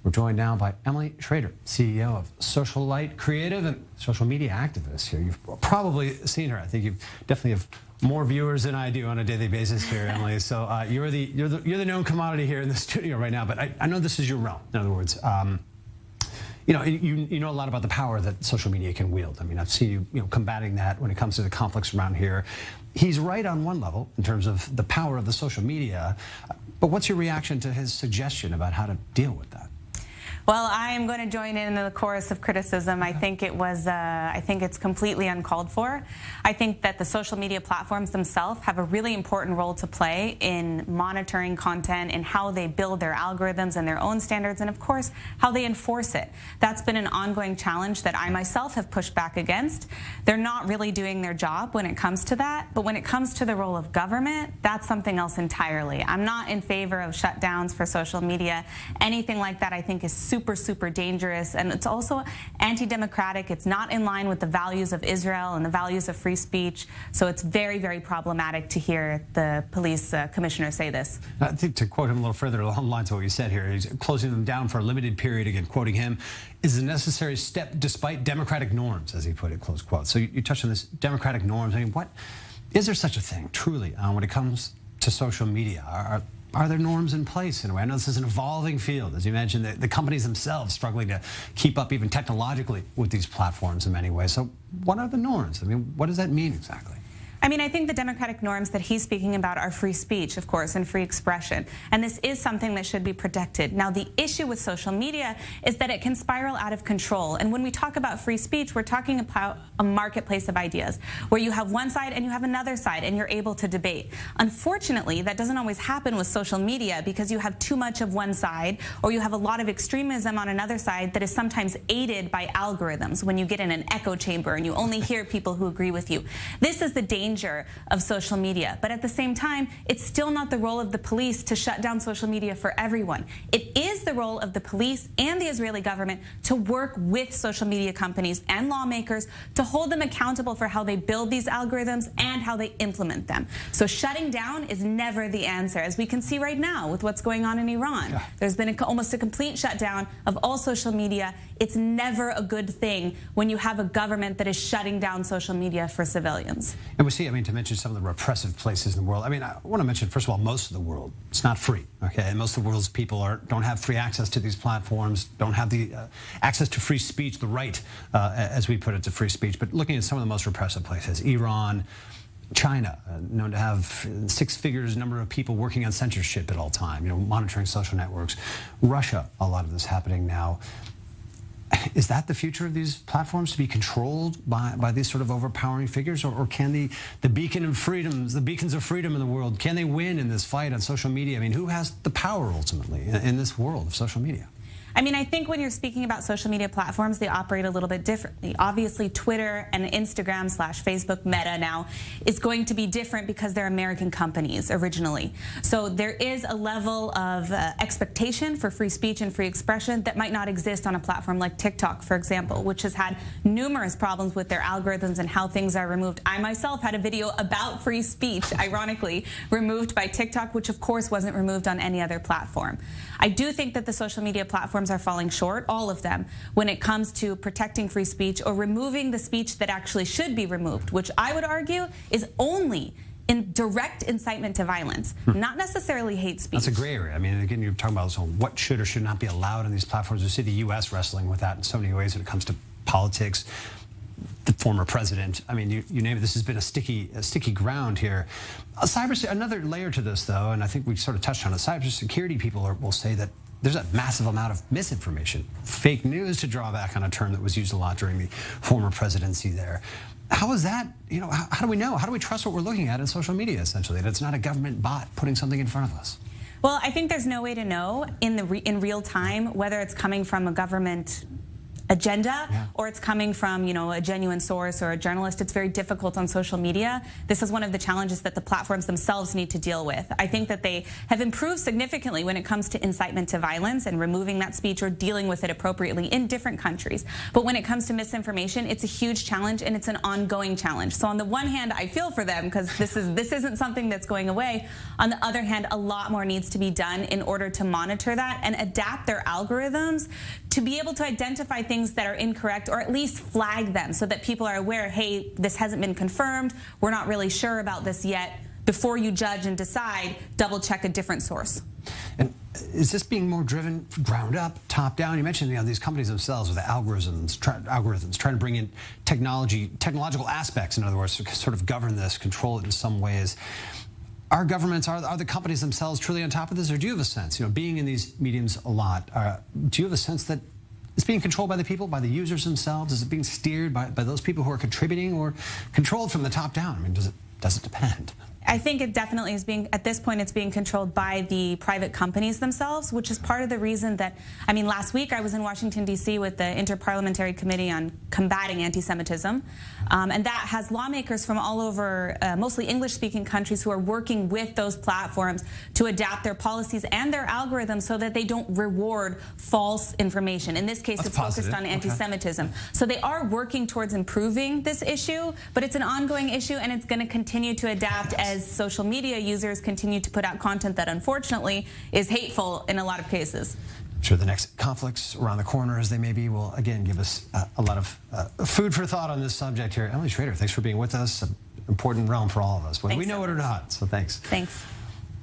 We're joined now by Emily Schrader, CEO of Social Light Creative and social media activist here. You've probably seen her. I think you definitely have more viewers than I do on a daily basis here, Emily. So you're the known commodity here in the studio right now. But I know this is your realm. In other words, you know a lot about the power that social media can wield. I mean, I've seen you combating that when it comes to the conflicts around here. He's right on one level in terms of the power of the social media. But what's your reaction to his suggestion about how to deal with that? Well, I am going to join in the chorus of criticism. I think it's completely uncalled for. I think that the social media platforms themselves have a really important role to play in monitoring content and how they build their algorithms and their own standards, and of course, how they enforce it. That's been an ongoing challenge that I myself have pushed back against. They're not really doing their job when it comes to that, but when it comes to the role of government, that's something else entirely. I'm not in favor of shutdowns for social media. Anything like that I think is super dangerous, and it's also anti-democratic. It's not in line with the values of Israel and the values of free speech. So it's very problematic to hear the police commissioner say this. I think, to quote him a little further along the lines of what you said here, he's closing them down for a limited period, again quoting him, is a necessary step despite democratic norms, as he put it, close quote. So you touched on this democratic norms. I mean, what is there such a thing truly when it comes to social media? Are there norms in place in a way? I know this is an evolving field, as you mentioned, the companies themselves struggling to keep up even technologically with these platforms in many ways. So what are the norms? I mean, what does that mean exactly? I mean, I think the democratic norms that he's speaking about are free speech, of course, and free expression. And this is something that should be protected. Now, the issue with social media is that it can spiral out of control. And when we talk about free speech, we're talking about a marketplace of ideas where you have one side and you have another side and you're able to debate. Unfortunately, that doesn't always happen with social media because you have too much of one side or you have a lot of extremism on another side that is sometimes aided by algorithms when you get in an echo chamber and you only hear people who agree with you. This is the danger of social media. But at the same time, it's still not the role of the police to shut down social media for everyone. It is the role of the police and the Israeli government to work with social media companies and lawmakers to hold them accountable for how they build these algorithms and how they implement them. So shutting down is never the answer, as we can see right now with what's going on in Iran. Yeah. There's been almost a complete shutdown of all social media. It's never a good thing when you have a government that is shutting down social media for civilians. And we see, I mean, to mention some of the repressive places in the world, I mean, I want to mention, first of all, most of the world, it's not free, okay? And most of the world's people don't have free access to these platforms, don't have the access to free speech, the right, as we put it, to free speech. But looking at some of the most repressive places, Iran, China, known to have 6 figures number of people working on censorship at all time, monitoring social networks. Russia, a lot of this happening now. Is that the future of these platforms, to be controlled by these sort of overpowering figures, or can the beacons of freedom in the world, can they win in this fight on social media? I mean, who has the power ultimately in this world of social media? I mean, I think when you're speaking about social media platforms, they operate a little bit differently. Obviously, Twitter and Instagram/Facebook Meta now is going to be different because they're American companies originally. So there is a level of expectation for free speech and free expression that might not exist on a platform like TikTok, for example, which has had numerous problems with their algorithms and how things are removed. I myself had a video about free speech, ironically, removed by TikTok, which of course wasn't removed on any other platform. I do think that the social media platforms are falling short, all of them, when it comes to protecting free speech or removing the speech that actually should be removed, which I would argue is only in direct incitement to violence, not necessarily hate speech. That's a gray area. I mean, again, you're talking about what should or should not be allowed on these platforms. We see the U.S. wrestling with that in so many ways when it comes to politics. The former president, I mean, you name it, this has been a sticky ground here. Another layer to this, though, and I think we sort of touched on it, cybersecurity people will say that there's a massive amount of misinformation, fake news, to draw back on a term that was used a lot during the former presidency there. How is that, how do we know? How do we trust what we're looking at in social media, essentially, that it's not a government bot putting something in front of us? Well, I think there's no way to know in real time whether it's coming from a government agenda, or it's coming from, you know, a genuine source or a journalist. It's very difficult on social media. This is one of the challenges that the platforms themselves need to deal with. I think that they have improved significantly when it comes to incitement to violence and removing that speech or dealing with it appropriately in different countries. But when it comes to misinformation, it's a huge challenge, and it's an ongoing challenge. So on the one hand, I feel for them because this isn't something that's going away. On the other hand, a lot more needs to be done in order to monitor that and adapt their algorithms to be able to identify things that are incorrect, or at least flag them so that people are aware, hey, this hasn't been confirmed, we're not really sure about this yet. Before you judge and decide, double check a different source. And is this being more driven ground up, top down? You mentioned, you know, these companies themselves with the algorithms trying to bring in technological aspects, in other words, to sort of govern this, control it in some ways. Are governments, are the companies themselves truly on top of this, or do you have a sense, you know, being in these mediums a lot, do you have a sense that it's being controlled by the people, by the users themselves? Is it being steered by those people who are contributing, or controlled from the top down? I mean, does it depend? I think it definitely is being, at this point, it's being controlled by the private companies themselves, which is part of the reason that, I mean, last week I was in Washington, D.C. with the Interparliamentary Committee on Combating Anti-Semitism, and that has lawmakers from all over, mostly English-speaking countries, who are working with those platforms to adapt their policies and their algorithms so that they don't reward false information. In this case, That's it's positive. focused on anti-Semitism. So they are working towards improving this issue, but it's an ongoing issue, and it's going to continue to adapt as social media users continue to put out content that unfortunately is hateful in a lot of cases. I'm sure the next conflicts around the corner, as they may be, will again give us a lot of food for thought on this subject here. Emily Schrader, thanks for being with us. An important realm for all of us, whether we know it or not. So thanks. Thanks.